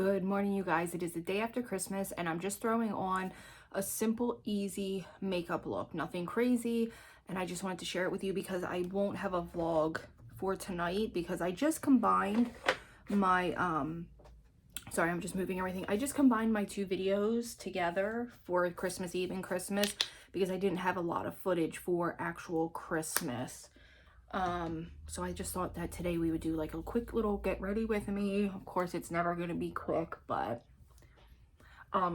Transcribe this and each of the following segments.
Good morning, you guys. It is the day after Christmas and I'm just throwing on a simple, easy makeup look. Nothing crazy. And I just wanted to share it with you because I won't have a vlog for tonight because I just combined my, sorry, I'm just moving everything. I just combined my two videos together for Christmas Eve and Christmas because I didn't have a lot of footage for actual Christmas. So I just thought that today we would do like a quick little get ready with me. Of course, it's never going to be quick, but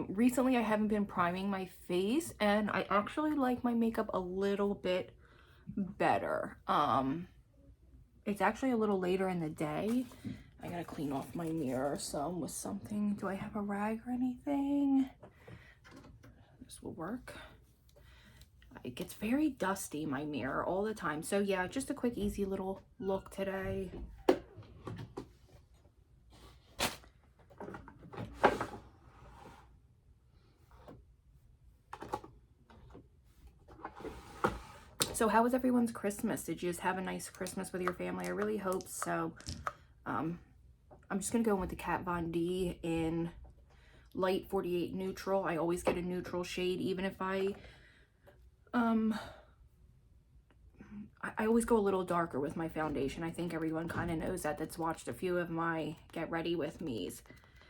recently I haven't been priming my face and I actually like my makeup a little bit better. It's actually a little later in the day. I gotta clean off my mirror some with something. Do I have a rag or anything? This will work. It gets very dusty, my mirror, all the time. So yeah, just a quick, easy little look today. So how was everyone's Christmas? Did you just have a nice Christmas with your family? I really hope so. I'm just gonna go in with the Kat Von D in light 48 neutral. I always get a neutral shade, even if I always go a little darker with my foundation. I think everyone kind of knows that that's watched a few of my get ready with me's.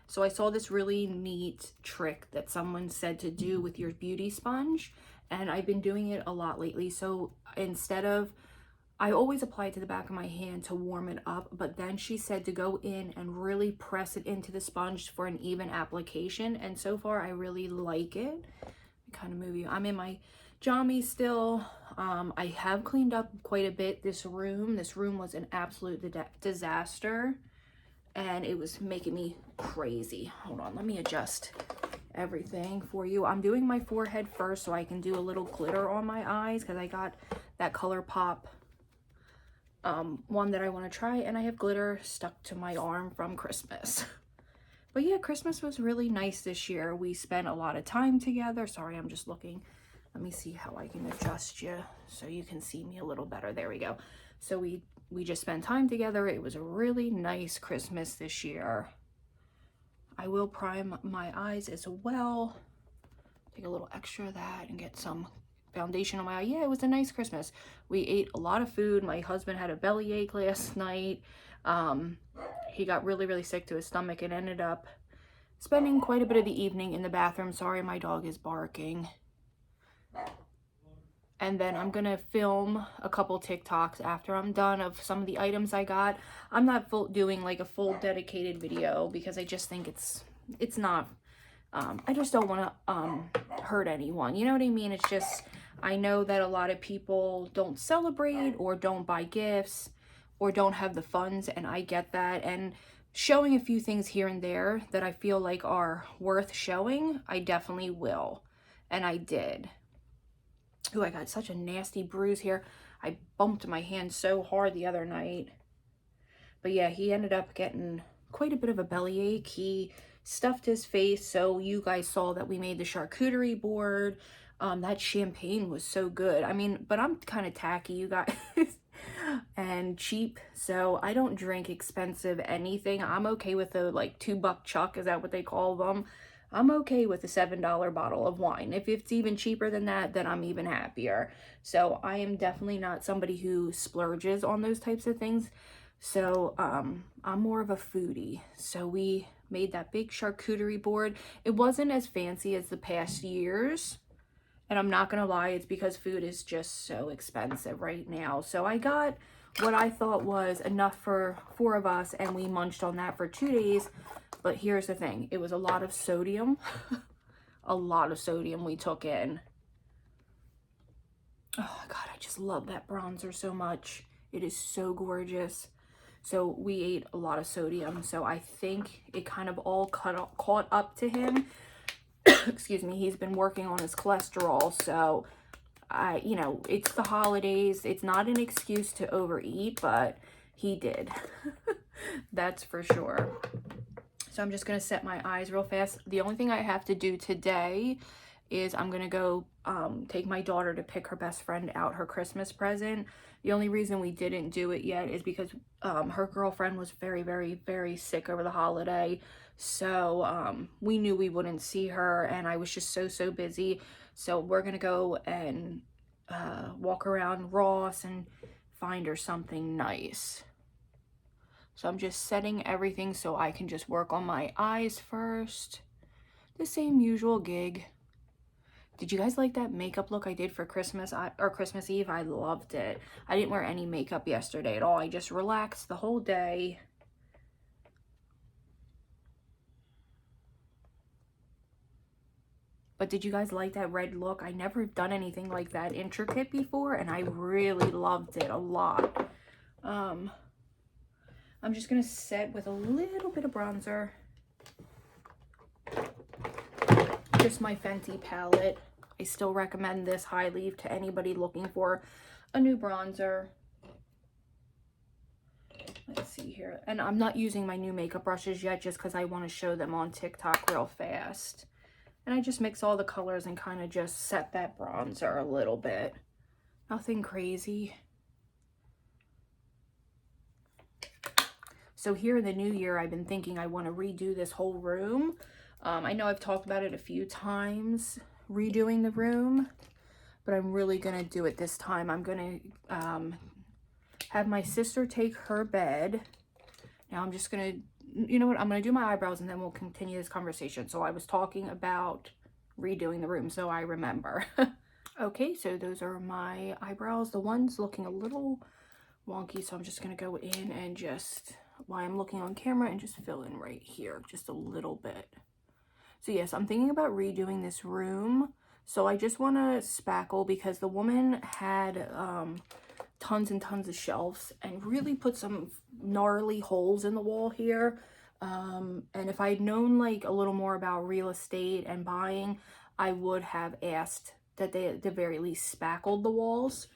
So I saw this really neat trick that someone said to do with your beauty sponge, and I've been doing it a lot lately. So instead of, I always apply it to the back of my hand to warm it up, but then she said to go in and really press it into the sponge for an even application, and so far I really like it. Kind of move you. I'm in my jammies still. I have cleaned up quite a bit this room. This room was an absolute disaster and it was making me crazy. Hold on, let me adjust everything for you. I'm doing my forehead first so I can do a little glitter on my eyes because I got that ColourPop one that I want to try, and I have glitter stuck to my arm from Christmas. But yeah, Christmas was really nice this year. We spent a lot of time together. Sorry, I'm just looking. Let me see how I can adjust you so you can see me a little better. There we go. So we just spent time together. It was a really nice Christmas this year. I will prime my eyes as well. Take a little extra of that and get some foundation on my eye. Yeah, it was a nice Christmas. We ate a lot of food. My husband had a bellyache last night. He got really sick to his stomach and ended up spending quite a bit of the evening in the bathroom. Sorry, my dog is barking. And then I'm gonna film a couple TikToks after I'm done of some of the items I got. I'm not doing like a full dedicated video because I just think it's not, I just don't want to hurt anyone. You know what I mean? It's just, I know that a lot of people don't celebrate or don't buy gifts or don't have the funds, and I get that. And showing a few things here and there that I feel like are worth showing, I definitely will. And I did. Ooh, I got such a nasty bruise here. I bumped my hand so hard the other night. But yeah, he ended up getting quite a bit of a bellyache. He stuffed his face, so you guys saw that we made the charcuterie board. That champagne was so good. I mean, but I'm kind of tacky, you guys, and cheap, so I don't drink expensive anything. I'm okay with the like $2 chuck, is that what they call them? I'm okay with a $7 bottle of wine. If it's even cheaper than that, then I'm even happier. So I am definitely not somebody who splurges on those types of things. So I'm more of a foodie. So we made that big charcuterie board. It wasn't as fancy as the past years. And I'm not gonna lie, it's because food is just so expensive right now. So I got what I thought was enough for 4 of us, and we munched on that for 2 days. But here's the thing, it was a lot of sodium. A lot of sodium we took in. Oh God, I just love that bronzer so much. It is so gorgeous. So we ate a lot of sodium. So I think it kind of all caught up to him. Excuse me, he's been working on his cholesterol, so you know, it's the holidays. It's not an excuse to overeat, but he did. That's for sure. So I'm just gonna set my eyes real fast. The only thing I have to do today is I'm gonna go take my daughter to pick her best friend out her Christmas present. The only reason we didn't do it yet is because her girlfriend was very sick over the holiday. So we knew we wouldn't see her, and I was just so busy. So we're gonna go and walk around Ross and find her something nice. So I'm just setting everything so I can just work on my eyes first. The same usual gig. Did you guys like that makeup look I did for Christmas or Christmas Eve? I loved it. I didn't wear any makeup yesterday at all. I just relaxed the whole day. But did you guys like that red look? I never done anything like that intricate before, and I really loved it a lot. I'm just gonna set with a little bit of bronzer. Just my Fenty palette. I still recommend this highly to anybody looking for a new bronzer. Let's see here. And I'm not using my new makeup brushes yet just because I want to show them on TikTok real fast. And I just mix all the colors and kind of just set that bronzer a little bit. Nothing crazy. So here in the new year, I've been thinking I want to redo this whole room. I know I've talked about it a few times, redoing the room, but I'm really going to do it this time. I'm going to have my sister take her bed. Now I'm just going to, you know what, I'm going to do my eyebrows and then we'll continue this conversation. So I was talking about redoing the room, so I remember. Okay, so those are my eyebrows. The one's looking a little wonky, so I'm just going to go in and just, while I'm looking on camera, and just fill in right here just a little bit. So yes, I'm thinking about redoing this room. So I just want to spackle because the woman had tons and tons of shelves and really put some gnarly holes in the wall here. And if I had known like a little more about real estate and buying, I would have asked that they at the very least spackled the walls.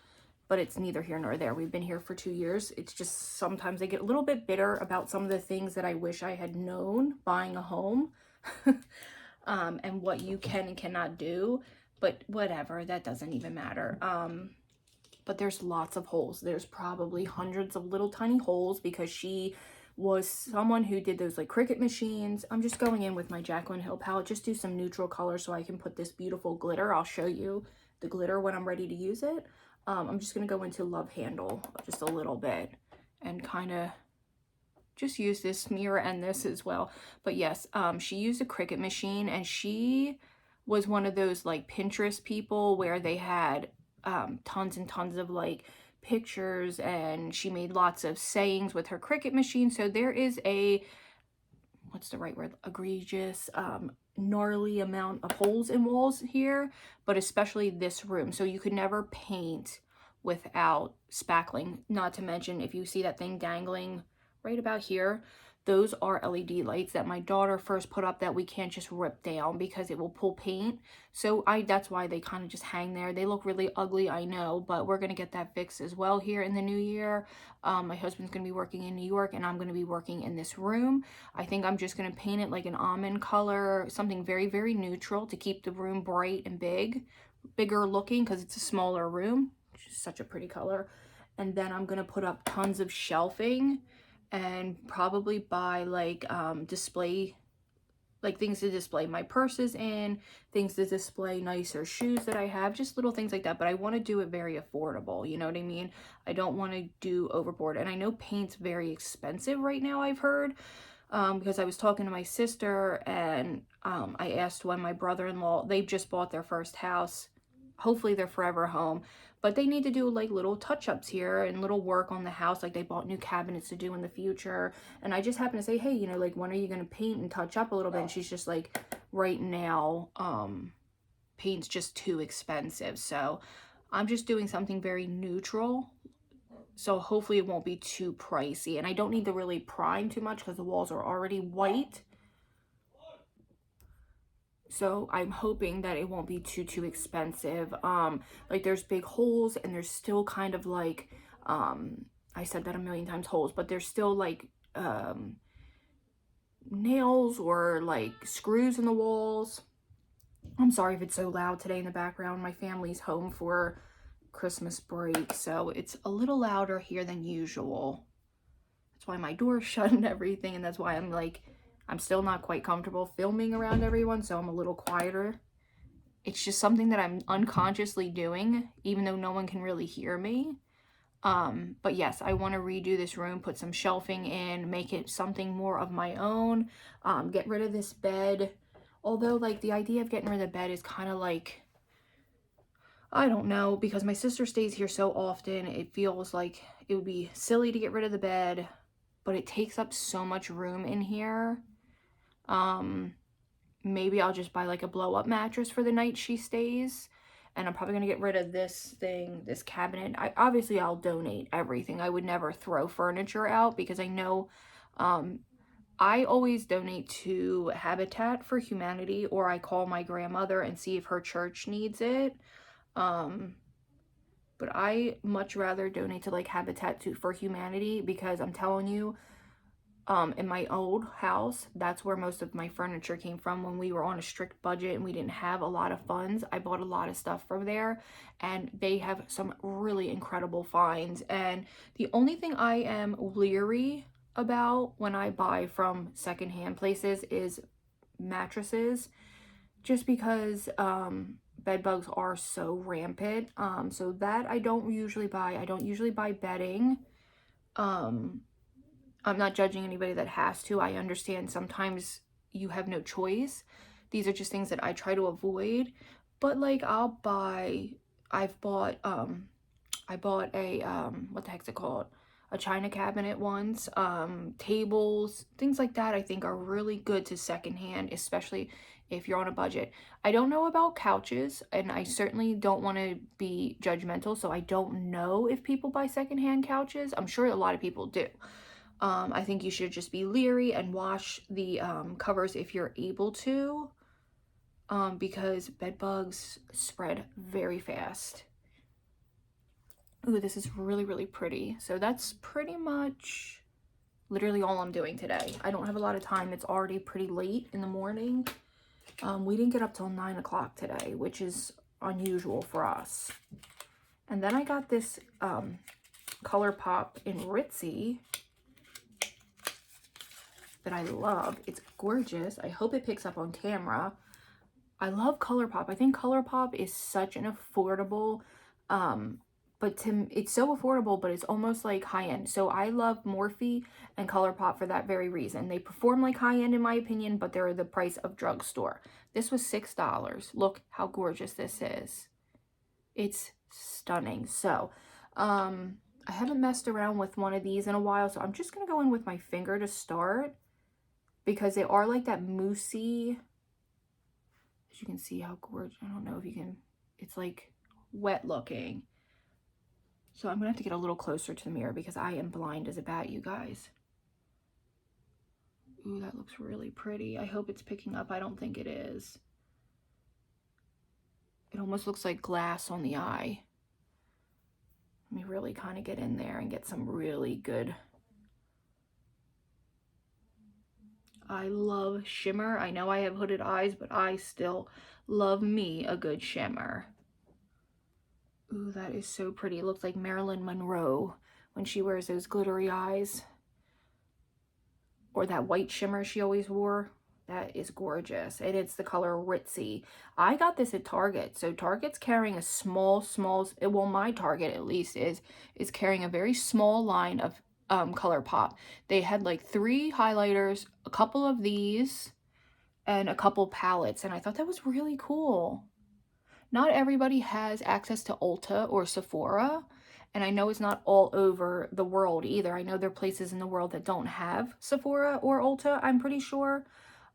But it's neither here nor there. We've been here for 2 years. It's just sometimes I get a little bit bitter about some of the things that I wish I had known buying a home. And what you can and cannot do. But whatever, that doesn't even matter. But there's lots of holes. There's probably hundreds of little tiny holes because she was someone who did those like Cricut machines. I'm just going in with my Jaclyn Hill palette. Just do some neutral color so I can put this beautiful glitter. I'll show you the glitter when I'm ready to use it. I'm just going to go into Love Handle just a little bit and kind of just use this mirror and this as well. But yes, she used a Cricut machine, and she was one of those like Pinterest people where they had tons and tons of like pictures, and she made lots of sayings with her Cricut machine. So there is a, what's the right word, egregious, gnarly amount of holes in walls here, but especially this room. So you could never paint without spackling. Not to mention, if you see that thing dangling right about here, those are LED lights that my daughter first put up that we can't just rip down because it will pull paint. So that's why they kind of just hang there. They look really ugly, I know, but we're going to get that fixed as well here in the new year. My husband's going to be working in New York, and I'm going to be working in this room. I think I'm just going to paint it like an almond color, something very, very neutral to keep the room bright and bigger looking because it's a smaller room, which is such a pretty color. And then I'm going to put up tons of shelving and probably buy like display, like things to display my purses in, things to display nicer shoes that I have, just little things like that. But I want to do it very affordable, you know what I mean? I don't want to do overboard. And I know paint's very expensive right now, I've heard, because I was talking to my sister, and I asked when my brother-in-law, they've just bought their first house, hopefully their forever home, but they need to do like little touch-ups here and little work on the house, like they bought new cabinets to do in the future. And I just happened to say, hey, you know, like when are you going to paint and touch up a little bit? And she's just like, right now paint's just too expensive. So I'm just doing something very neutral, so hopefully it won't be too pricey. And I don't need to really prime too much because the walls are already white. So I'm hoping that it won't be too expensive. Like there's big holes, and there's still kind of like, I said that a million times, holes, but there's still like nails or like screws in the walls. I'm sorry if it's so loud today in the background. My family's home for Christmas break, so it's a little louder here than usual. That's why my door's shut and everything, and that's why I'm like, I'm still not quite comfortable filming around everyone, so I'm a little quieter. It's just something that I'm unconsciously doing, even though no one can really hear me. But yes, I want to redo this room, put some shelving in, make it something more of my own, get rid of this bed. Although, like, the idea of getting rid of the bed is kind of like, I don't know, because my sister stays here so often, it feels like it would be silly to get rid of the bed, but it takes up so much room in here. Maybe I'll just buy like a blow-up mattress for the night she stays. And I'm probably going to get rid of this thing, this cabinet. Obviously, I'll donate everything. I would never throw furniture out because I know I always donate to Habitat for Humanity, or I call my grandmother and see if her church needs it. But I much rather donate to like Habitat for Humanity, because I'm telling you, in my old house, that's where most of my furniture came from when we were on a strict budget and we didn't have a lot of funds. I bought a lot of stuff from there, and they have some really incredible finds. And the only thing I am leery about when I buy from secondhand places is mattresses, just because bed bugs are so rampant. So that I don't usually buy. I don't usually buy bedding. I'm not judging anybody that has to. I understand sometimes you have no choice. These are just things that I try to avoid. But like I bought a what the heck's it called? A china cabinet once. Tables, things like that I think are really good to secondhand, especially if you're on a budget. I don't know about couches, and I certainly don't want to be judgmental, so I don't know if people buy secondhand couches. I'm sure a lot of people do. I think you should just be leery and wash the covers if you're able to, because bed bugs spread very fast. Ooh, this is really, really pretty. So that's pretty much literally all I'm doing today. I don't have a lot of time. It's already pretty late in the morning. We didn't get up till 9 o'clock today, which is unusual for us. And then I got this ColourPop in Ritzy that I love. It's gorgeous. I hope it picks up on camera. I love ColourPop. I think ColourPop is such an affordable, it's so affordable, but it's almost like high-end. So I love Morphe and ColourPop for that very reason. They perform like high-end in my opinion, but they're the price of drugstore. This was $6. Look how gorgeous this is. It's stunning. So, I haven't messed around with one of these in a while, so I'm just going to go in with my finger to start, because they are like that moussey. As you can see how gorgeous, I don't know if you can, it's like wet looking. So I'm gonna have to get a little closer to the mirror because I am blind as a bat, you guys. Ooh, that looks really pretty. I hope it's picking up. I don't think it is. It almost looks like glass on the eye. Let me really kind of get in there and get some really good. I love shimmer. I know I have hooded eyes, but I still love me a good shimmer. Ooh, that is so pretty. It looks like Marilyn Monroe when she wears those glittery eyes. Or that white shimmer she always wore. That is gorgeous. And it's the color Ritzy. I got this at Target. So Target's carrying a small, well, my Target at least is carrying a very small line of ColourPop. They had like 3 highlighters, a couple of these, and a couple palettes. And I thought that was really cool. Not everybody has access to Ulta or Sephora. And I know it's not all over the world either. I know there are places in the world that don't have Sephora or Ulta, I'm pretty sure.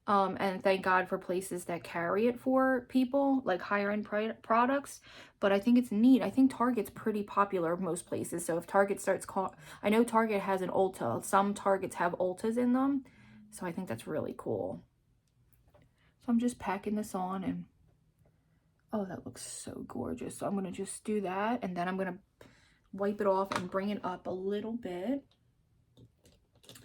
And thank God for places that carry it for people, like higher end products. But I think it's neat. I think Target's pretty popular most places. So if Target starts I know Target has an Ulta. Some Targets have Ultas in them. So I think that's really cool. So I'm just packing this on, and oh, that looks so gorgeous. So I'm going to just do that, and then I'm going to wipe it off and bring it up a little bit.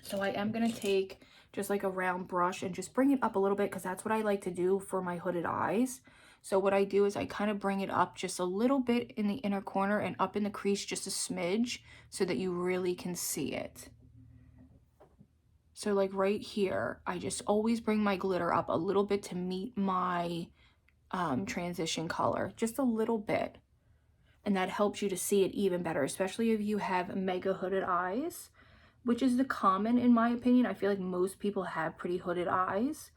So I am going to take just like a round brush and just bring it up a little bit, because that's what I like to do for my hooded eyes. So what I do is I kind of bring it up just a little bit in the inner corner and up in the crease just a smidge so that you really can see it. So like right here, I just always bring my glitter up a little bit to meet my transition color, just a little bit. And that helps you to see it even better, especially if you have mega hooded eyes, which is the common in my opinion. I feel like most people have pretty hooded eyes,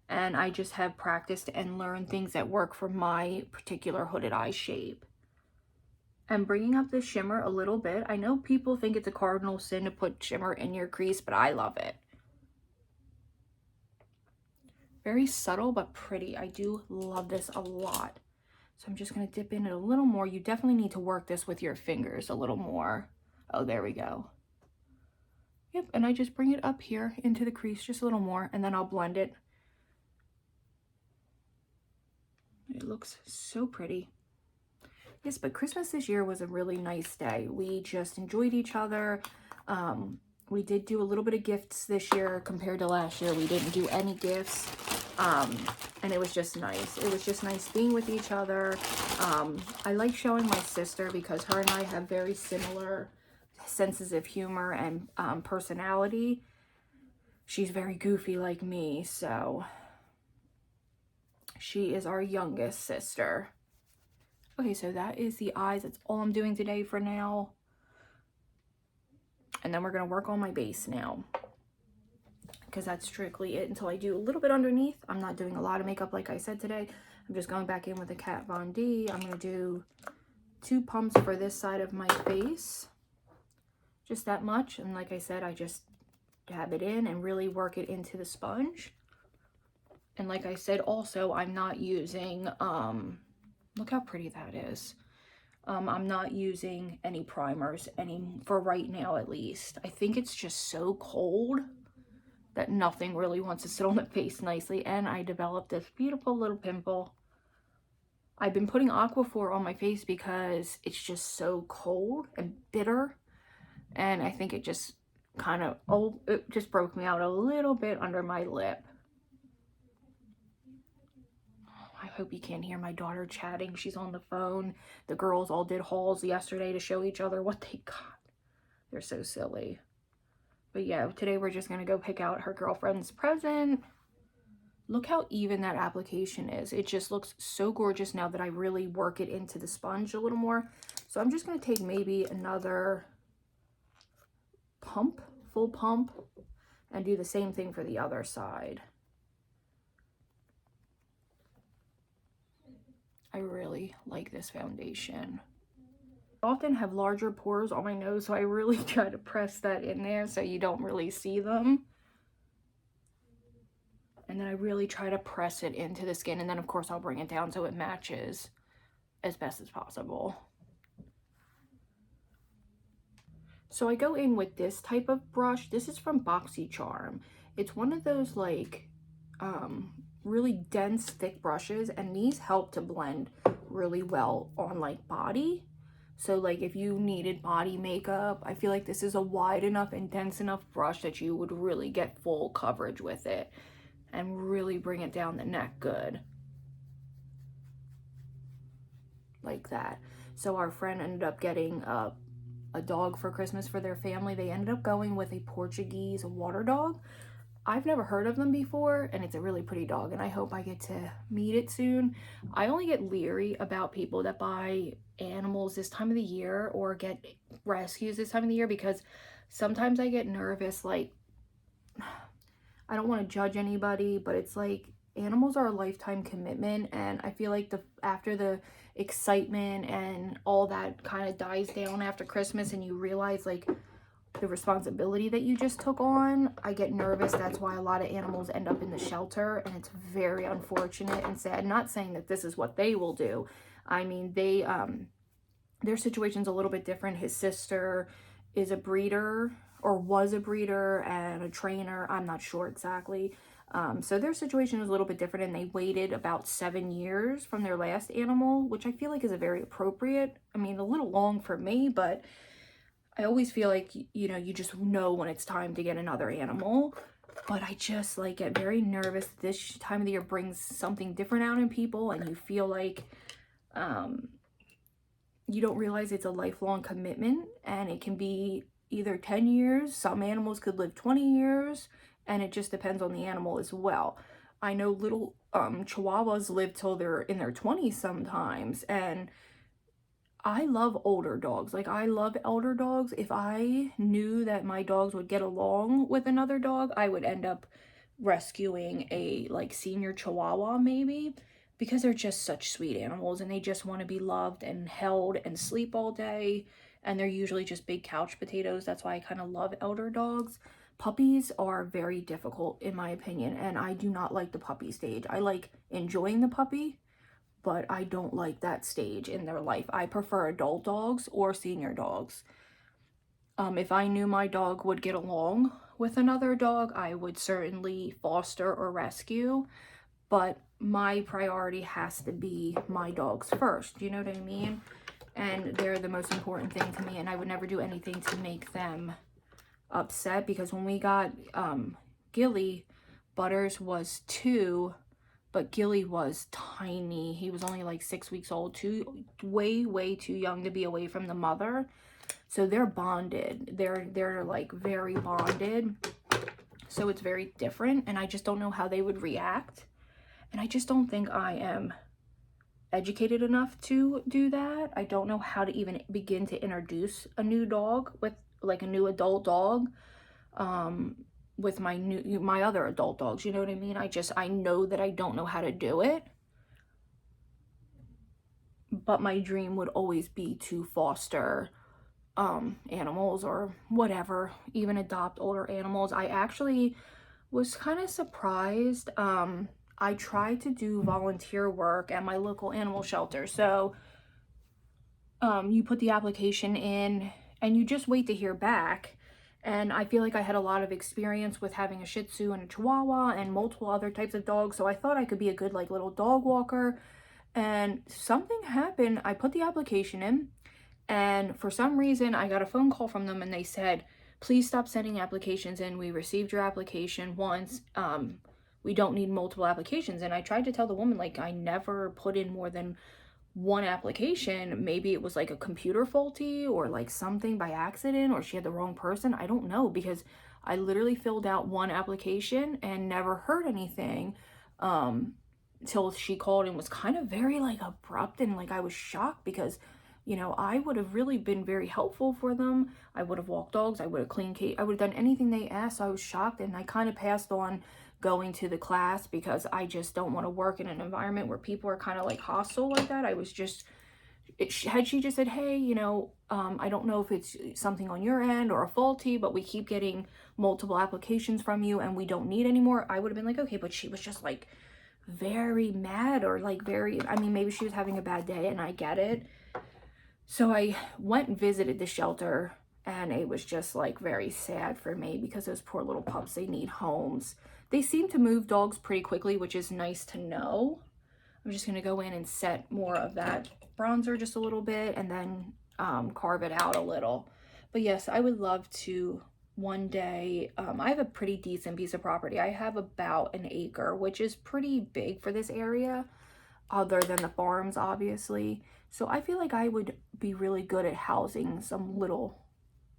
and I just have practiced and learned things that work for my particular hooded eye shape. I'm bringing up the shimmer a little bit. I know people think it's a cardinal sin to put shimmer in your crease, but I love it. Very subtle but pretty. I do love this a lot. So I'm just going to dip in it a little more. You definitely need to work this with your fingers a little more. Oh, there we go. Yep, and I just bring it up here into the crease just a little more, and then I'll blend it. It looks so pretty. Yes, but Christmas this year was a really nice day. We just enjoyed each other. We did do a little bit of gifts this year compared to last year. We didn't do any gifts. And it was just nice. It was just nice being with each other. I like showing my sister because her and I have very similar senses of humor and personality. She's very goofy like me, so she is our youngest sister. Okay, so that is the eyes. That's all I'm doing today for now. And then we're going to work on my base now, because that's strictly it until I do a little bit underneath. I'm not doing a lot of makeup like I said today. I'm just going back in with the Kat Von D. I'm going to do 2 pumps for this side of my face. Just that much. And like I said, I just dab it in and really work it into the sponge. And like I said, also, I'm not using, look how pretty that is. I'm not using any primers for right now, at least. I think it's just so cold that nothing really wants to sit on the face nicely. And I developed this beautiful little pimple. I've been putting Aquaphor on my face because it's just so cold and bitter. And I think it just kind of, it just broke me out a little bit under my lip. I hope you can't hear my daughter chatting. She's on the phone. The girls all did hauls yesterday to show each other what they got. They're so silly. But yeah, today we're just going to go pick out her girlfriend's present. Look how even that application is. It just looks so gorgeous now that I really work it into the sponge a little more. So I'm just going to take maybe another pump, full pump, and do the same thing for the other side. I really like this foundation. I often have larger pores on my nose, so I really try to press that in there so you don't really see them. And then I really try to press it into the skin, and then of course I'll bring it down so it matches as best as possible. So I go in with this type of brush. This is from BoxyCharm. It's one of those like really dense thick brushes, and these help to blend really well on like body. So like if you needed body makeup, I feel like this is a wide enough and dense enough brush that you would really get full coverage with it and really bring it down the neck good. Like that. So our friend ended up getting a dog for Christmas for their family. They ended up going with a Portuguese water dog. I've never heard of them before, and it's a really pretty dog, and I hope I get to meet it soon. I only get leery about people that buy animals this time of the year or get rescues this time of the year, because sometimes I get nervous. Like, I don't want to judge anybody, but it's like animals are a lifetime commitment, and I feel like after the excitement and all that kind of dies down after Christmas and you realize like the responsibility that you just took on, I get nervous. That's why a lot of animals end up in the shelter, and it's very unfortunate and sad. Not saying that this is what they will do. I mean, they their situation's a little bit different. His sister is a breeder, or was a breeder and a trainer. I'm not sure exactly. So their situation is a little bit different, and they waited about 7 years from their last animal, which I feel like is a very appropriate. I mean, a little long for me, but I always feel like, you know, you just know when it's time to get another animal. But I just like get very nervous. This time of the year brings something different out in people, and you feel like you don't realize it's a lifelong commitment, and it can be either 10 years. Some animals could live 20 years, and it just depends on the animal as well. I know little Chihuahuas live till they're in their 20s sometimes, and I love older dogs. Like, I love elder dogs. If I knew that my dogs would get along with another dog, I would end up rescuing a, like, senior Chihuahua maybe, because they're just such sweet animals and they just want to be loved and held and sleep all day. And they're usually just big couch potatoes. That's why I kind of love elder dogs. Puppies are very difficult in my opinion, and I do not like the puppy stage. I like enjoying the puppy, but I don't like that stage in their life. I prefer adult dogs or senior dogs. If I knew my dog would get along with another dog, I would certainly foster or rescue, but my priority has to be my dogs first. You know what I mean? And they're the most important thing to me, and I would never do anything to make them upset, because when we got Gilly, Butters was 2, but Gilly was tiny. He was only like 6 weeks old, way too young to be away from the mother. So they're bonded. They're like very bonded. So it's very different, and I just don't know how they would react. And I just don't think I am educated enough to do that. I don't know how to even begin to introduce a new dog with, like, a new adult dog with my other adult dogs. You know what I mean? I know that I don't know how to do it. But my dream would always be to foster animals or whatever, even adopt older animals. I actually was kind of surprised. I tried to do volunteer work at my local animal shelter. So you put the application in and you just wait to hear back. And I feel like I had a lot of experience with having a Shih Tzu and a Chihuahua and multiple other types of dogs. So I thought I could be a good, like, little dog walker. And something happened. I put the application in, and for some reason I got a phone call from them, and they said, please stop sending applications in. We received your application once. We don't need multiple applications. And I tried to tell the woman, like, I never put in more than one application. Maybe it was like a computer faulty or like something by accident, or she had the wrong person. I don't know, because I literally filled out one application and never heard anything till she called, and was kind of very, like, abrupt, and like I was shocked, because you know, I would have really been very helpful for them. I would have walked dogs, I would have cleaned cage, I would have done anything they asked. So I was shocked, and I kind of passed on going to the class, because I just don't want to work in an environment where people are kind of like hostile like that. I was just, had she just said, hey, you know, I don't know if it's something on your end or a faulty, but we keep getting multiple applications from you and we don't need any more, I would have been like, okay. But she was just like very mad, or like very, I mean, maybe she was having a bad day, and I get it. So I went and visited the shelter, and it was just like very sad for me, because those poor little pups, they need homes. They seem to move dogs pretty quickly, which is nice to know. I'm just going to go in and set more of that bronzer just a little bit, and then carve it out a little. But yes, I would love to one day. I have a pretty decent piece of property. I have about an acre, which is pretty big for this area, other than the farms, obviously. So I feel like I would be really good at housing some little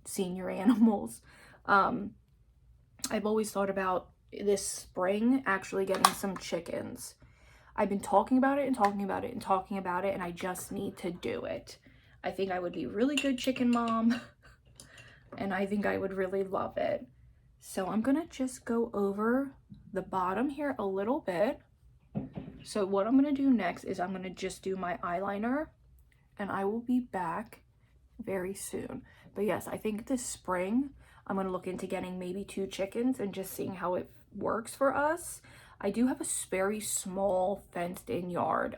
senior animals. I've always thought about this spring actually getting some chickens. I've been talking about it and talking about it and talking about it, and I just need to do it. I think I would be a really good chicken mom, and I think I would really love it. So I'm gonna just go over the bottom here a little bit. So what I'm gonna do next is I'm gonna just do my eyeliner, and I will be back very soon. But yes, I think this spring I'm gonna look into getting maybe 2 chickens and just seeing how it works for us. I do have a very small fenced in yard,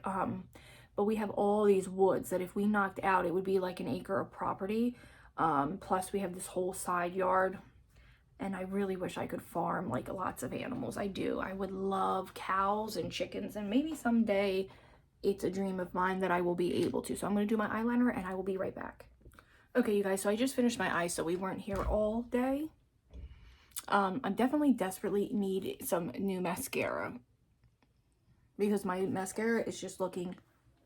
but we have all these woods that if we knocked out, it would be like an acre of property. Plus we have this whole side yard, and I really wish I could farm like lots of animals. I do. I would love cows and chickens, and maybe someday it's a dream of mine that I will be able to. So I'm going to do my eyeliner, and I will be right back. Okay, you guys, so I just finished my eyes, so we weren't here all day. I definitely desperately need some new mascara, because my mascara is just looking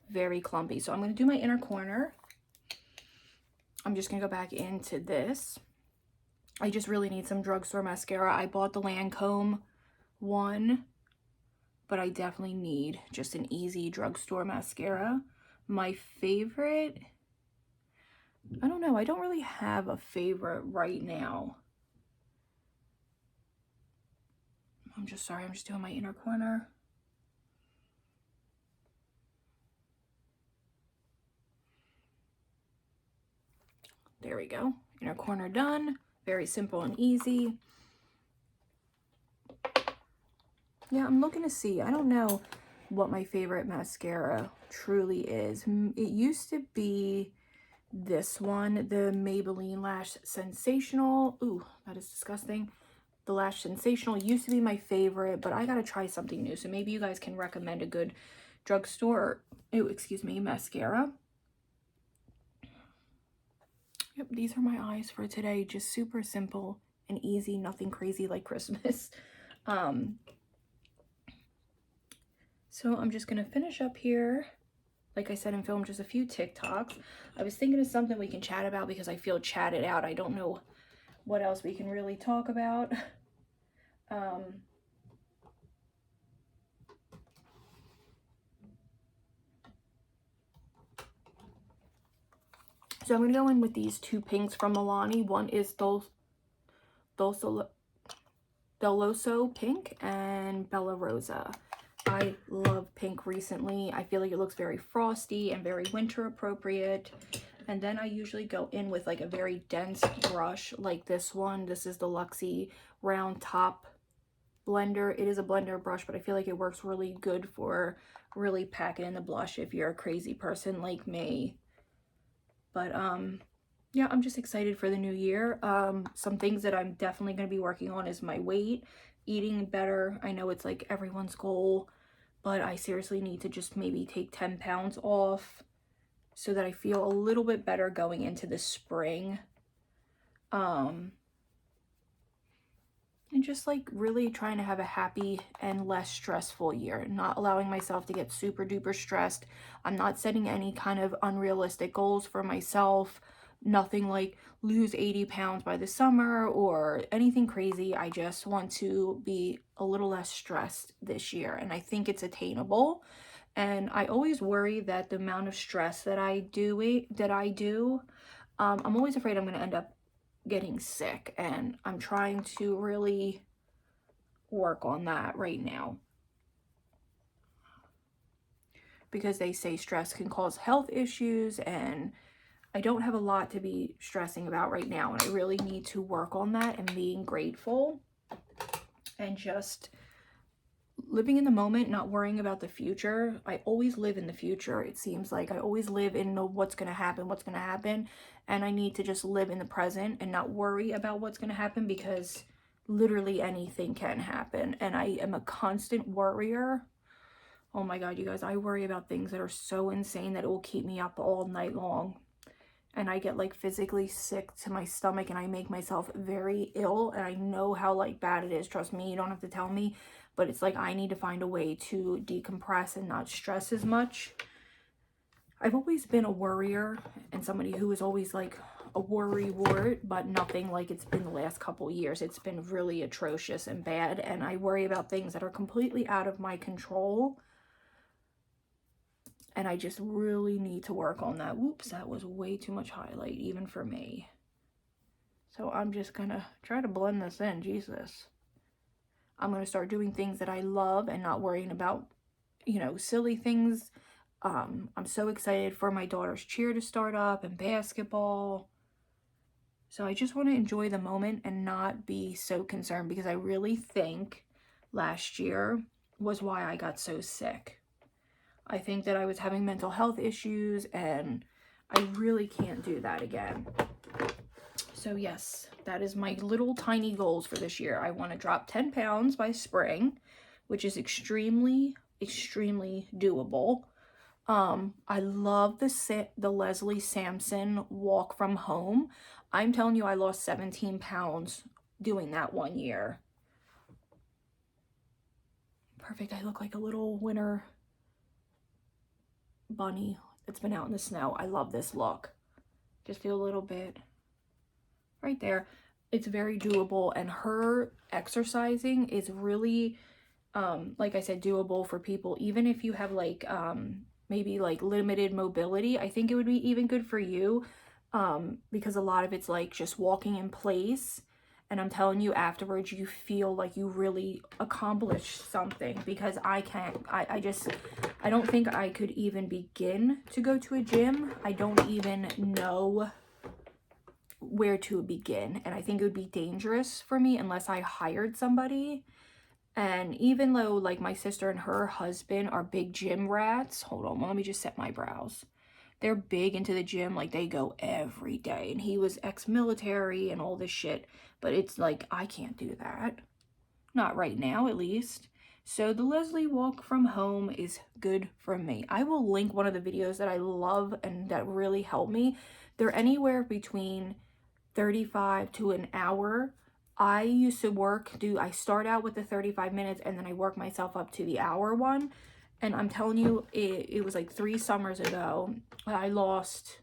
very clumpy. So I'm going to do my inner corner. I'm just going to go back into this. I just really need some drugstore mascara. I bought the Lancome one, but I definitely need just an easy drugstore mascara. My favorite, I don't know, I don't really have a favorite right now. I'm just doing my inner corner. There we go. Inner corner done. Very simple and easy. Yeah, I'm looking to see. I don't know what my favorite mascara truly is. It used to be this one, the Maybelline Lash Sensational. Ooh, that is disgusting. The Lash Sensational used to be my favorite, but I gotta try something new. So maybe you guys can recommend a good drugstore, mascara. Yep, these are my eyes for today. Just super simple and easy, nothing crazy like Christmas. So I'm just gonna finish up here. Like I said, and film just a few TikToks. I was thinking of something we can chat about because I feel chatted out. I don't know what else we can really talk about. So I'm going to go in with these two pinks from Milani. One is Deloso Pink and Bella Rosa. I love pink recently. I feel like it looks very frosty and very winter appropriate. And then I usually go in with like a very dense brush like this one. This is the Luxie Round Top blender. It is a blender brush, but I feel like it works really good for really packing in the blush if you're a crazy person like me. But yeah, I'm just excited for the new year. Some things that I'm definitely going to be working on is my weight, eating better. I know it's like everyone's goal, but I seriously need to just maybe take 10 pounds off so that I feel a little bit better going into the spring. And just like really trying to have a happy and less stressful year, not allowing myself to get super duper stressed. I'm not setting any kind of unrealistic goals for myself. Nothing like lose 80 pounds by the summer or anything crazy. I just want to be a little less stressed this year, and I think it's attainable. And I always worry that the amount of stress that I do, I'm always afraid I'm going to end up getting sick, and I'm trying to really work on that right now, because they say stress can cause health issues, and I don't have a lot to be stressing about right now, and I really need to work on that and being grateful and just living in the moment, not worrying about the future. I always live in the future. It seems like I always live in what's going to happen, and I need to just live in the present and not worry about what's going to happen, because literally anything can happen, and I am a constant worrier. Oh my god, you guys, I worry about things that are so insane that it will keep me up all night long, and I get like physically sick to my stomach, and I make myself very ill, and I know how like bad it is. Trust me, you don't have to tell me, but it's like I need to find a way to decompress and not stress as much. I've always been a worrier and somebody who is always like a worry wart, but nothing like it's been the last couple years. It's been really atrocious and bad, and I worry about things that are completely out of my control. And I just really need to work on that. Whoops, that was way too much highlight, even for me. So I'm just gonna try to blend this in, Jesus. I'm gonna start doing things that I love and not worrying about, you know, silly things. I'm so excited for my daughter's cheer to start up and basketball. So I just want to enjoy the moment and not be so concerned, because I really think last year was why I got so sick. I think that I was having mental health issues, and I really can't do that again. So yes, that is my little tiny goals for this year. I want to drop 10 pounds by spring, which is extremely, extremely doable. I love the Leslie Sampson walk from home. I'm telling you, I lost 17 pounds doing that one year. Perfect. I look like a little winter bunny that's been out in the snow. I love this look. Just do a little bit right there. it's very doable, and her exercising is really, like I said, doable for people. Even if you have like, maybe like limited mobility, I think it would be even good for you, because a lot of it's like just walking in place. And I'm telling you, afterwards, you feel like you really accomplished something, because I can't, I don't think I could even begin to go to a gym. I don't even know where to begin. And I think it would be dangerous for me unless I hired somebody. And even though like my sister and her husband are big gym rats, hold on, let me just set my brows. They're big into the gym, like they go every day. And he was ex-military and all this shit. But it's like, I can't do that. Not right now, at least. So the Leslie walk from home is good for me. I will link one of the videos that I love and that really help me. They're anywhere between 35 to an hour. I used to I start out with the 35 minutes and then I work myself up to the hour one. And I'm telling you, it was like 3 summers ago, I lost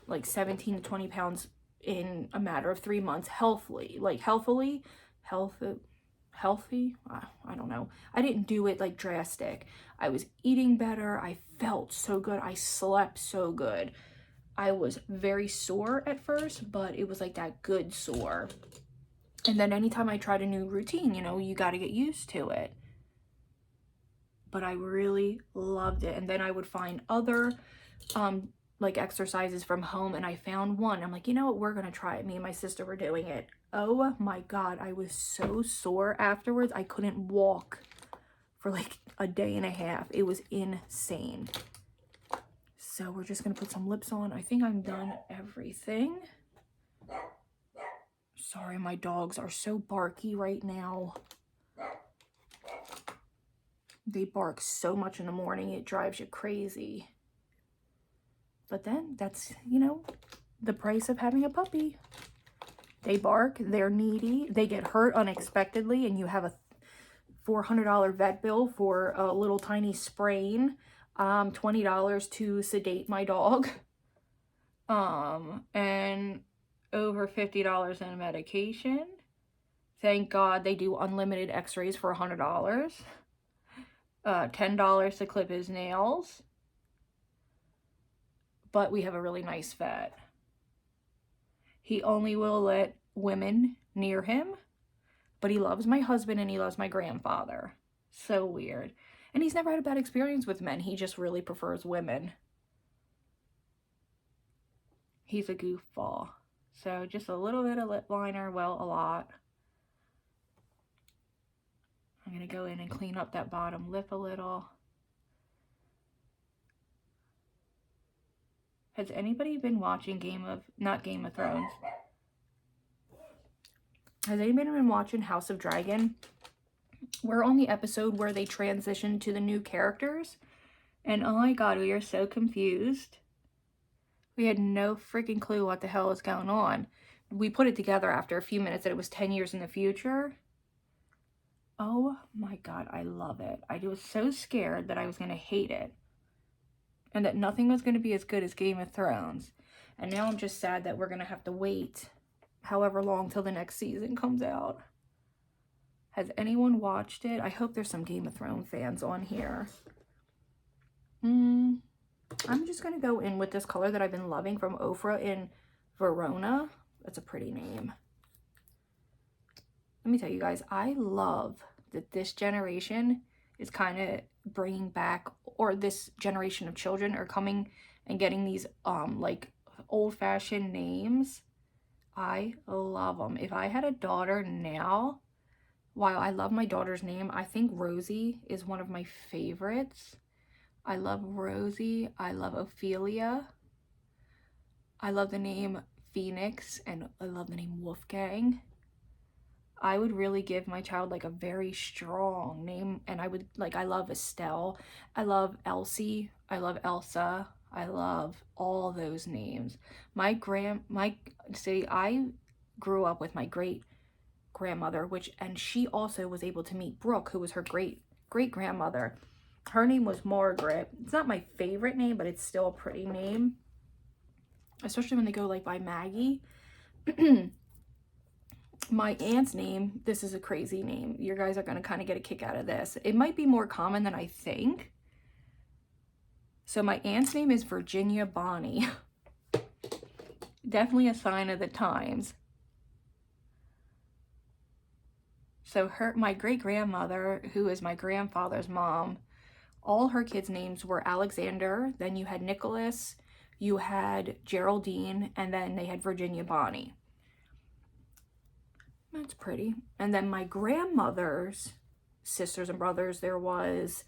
like 17 to 20 pounds in a matter of 3 months, healthily. I don't know. I didn't do it like drastic. I was eating better. I felt so good. I slept so good. I was very sore at first, but it was like that good sore. And then anytime I tried a new routine, you know, you got to get used to it. But I really loved it. And then I would find other like exercises from home, and I found one. I'm like, you know what, we're gonna try it. Me and my sister were doing it. Oh my god, I was so sore afterwards. I couldn't walk for like a day and a half. It was insane. So we're just gonna put some lips on. I think I'm done everything. Sorry, my dogs are so barky right now. They bark so much in the morning, it drives you crazy. But then that's, you know, the price of having a puppy. They bark, they're needy, they get hurt unexpectedly, and you have a $400 vet bill for a little tiny sprain, $20 to sedate my dog, and over $50 in medication. Thank God they do unlimited x-rays for $100. $10 to clip his nails. But we have a really nice vet. He only will let women near him, but he loves my husband and he loves my grandfather. So weird. And he's never had a bad experience with men. He just really prefers women. He's a goofball. So just a little bit of lip liner, well, a lot. I'm going to go in and clean up that bottom lip a little. Has anybody been watching not Game of Thrones? Has anybody been watching House of Dragon? We're on the episode where they transition to the new characters. And oh my god, we are so confused. We had no freaking clue what the hell was going on. We put it together after a few minutes that it was 10 years in the future. Oh my god, I love it. I was so scared that I was going to hate it. And that nothing was going to be as good as Game of Thrones. And now I'm just sad that we're going to have to wait however long till the next season comes out. Has anyone watched it? I hope there's some Game of Thrones fans on here. I'm just going to go in with this color that I've been loving from Ofra in Verona. That's a pretty name. Let me tell you guys, I love that this generation is kind of bringing back, or this generation of children are coming and getting these like old-fashioned names. I love them. If I had a daughter now, while I love my daughter's name, I think Rosie is one of my favorites. I love Rosie. I love Ophelia. I love the name Phoenix, and I love the name Wolfgang. I would really give my child like a very strong name, and I would like, I love Estelle, I love Elsie, I love Elsa, I love all those names. I grew up with my great grandmother, and she also was able to meet Brooke, who was her great grandmother. Her name was Margaret. It's not my favorite name, but it's still a pretty name, especially when they go like by Maggie. My aunt's name, this is a crazy name. You guys are going to kind of get a kick out of this. It might be more common than I think. So my aunt's name is Virginia Bonnie. Definitely a sign of the times. So my great-grandmother, who is my grandfather's mom, all her kids' names were Alexander, then you had Nicholas, you had Geraldine, and then they had Virginia Bonnie. That's pretty. And then my grandmother's sisters and brothers, there was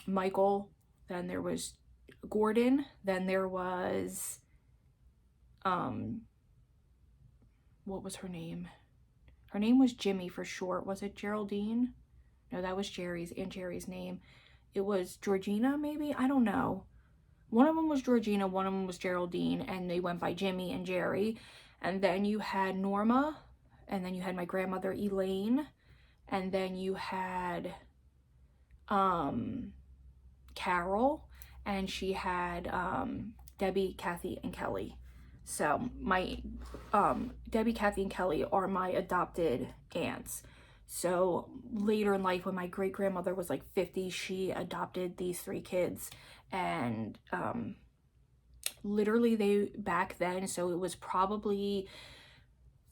Michael, then there was Gordon, then there was what was her name? Her name was Jimmy for short. Was it Geraldine? No, that was Aunt Jerry's name. It was Georgina, maybe? I don't know. One of them was Georgina, one of them was Geraldine, and they went by Jimmy and Jerry. And then you had Norma, and then you had my grandmother Elaine, and then you had Carol, and she had Debbie, Kathy, and Kelly. So my Debbie, Kathy, and Kelly are my adopted aunts. So later in life, when my great-grandmother was like 50, she adopted these 3 kids, and literally they back then, so it was probably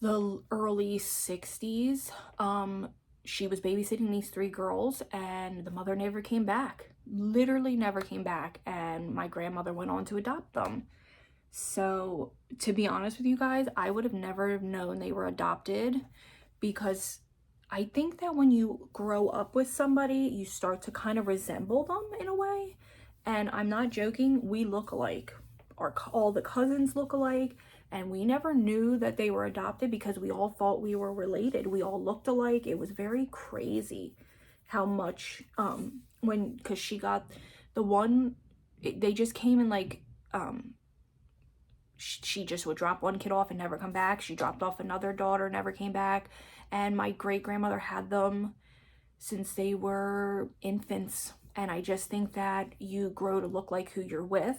the early 60s, she was babysitting these 3 girls, and the mother never came back, literally never came back, and my grandmother went on to adopt them. So to be honest with you guys, I would have never known they were adopted, because I think that when you grow up with somebody, you start to kind of resemble them in a way. And I'm not joking, we look alike. All the cousins look alike, and we never knew that they were adopted because we all thought we were related. We all looked alike. It was very crazy how much, because she got the one, they just came in like, she just would drop one kid off and never come back. She dropped off another daughter, never came back. And my great-grandmother had them since they were infants. And I just think that you grow to look like who you're with.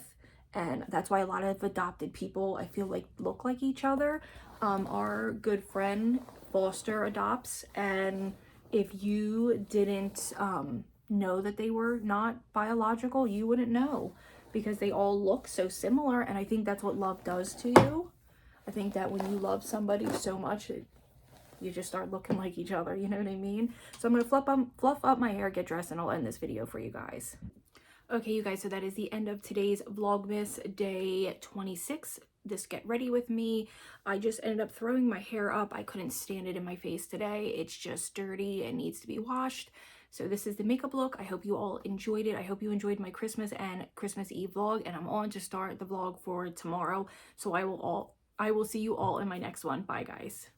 And that's why a lot of adopted people, I feel like, look like each other. Our good friend, Foster, adopts. And if you didn't know that they were not biological, you wouldn't know, because they all look so similar. And I think that's what love does to you. I think that when you love somebody so much, you just start looking like each other, you know what I mean? So I'm gonna fluff up my hair, get dressed, and I'll end this video for you guys. Okay, you guys, so that is the end of today's Vlogmas day 26. This get ready with me. I just ended up throwing my hair up. I couldn't stand it in my face today. It's just dirty and needs to be washed. So this is the makeup look. I hope you all enjoyed it. I hope you enjoyed my Christmas and Christmas Eve vlog, and I'm on to start the vlog for tomorrow. So I will see you all in my next one. Bye, guys.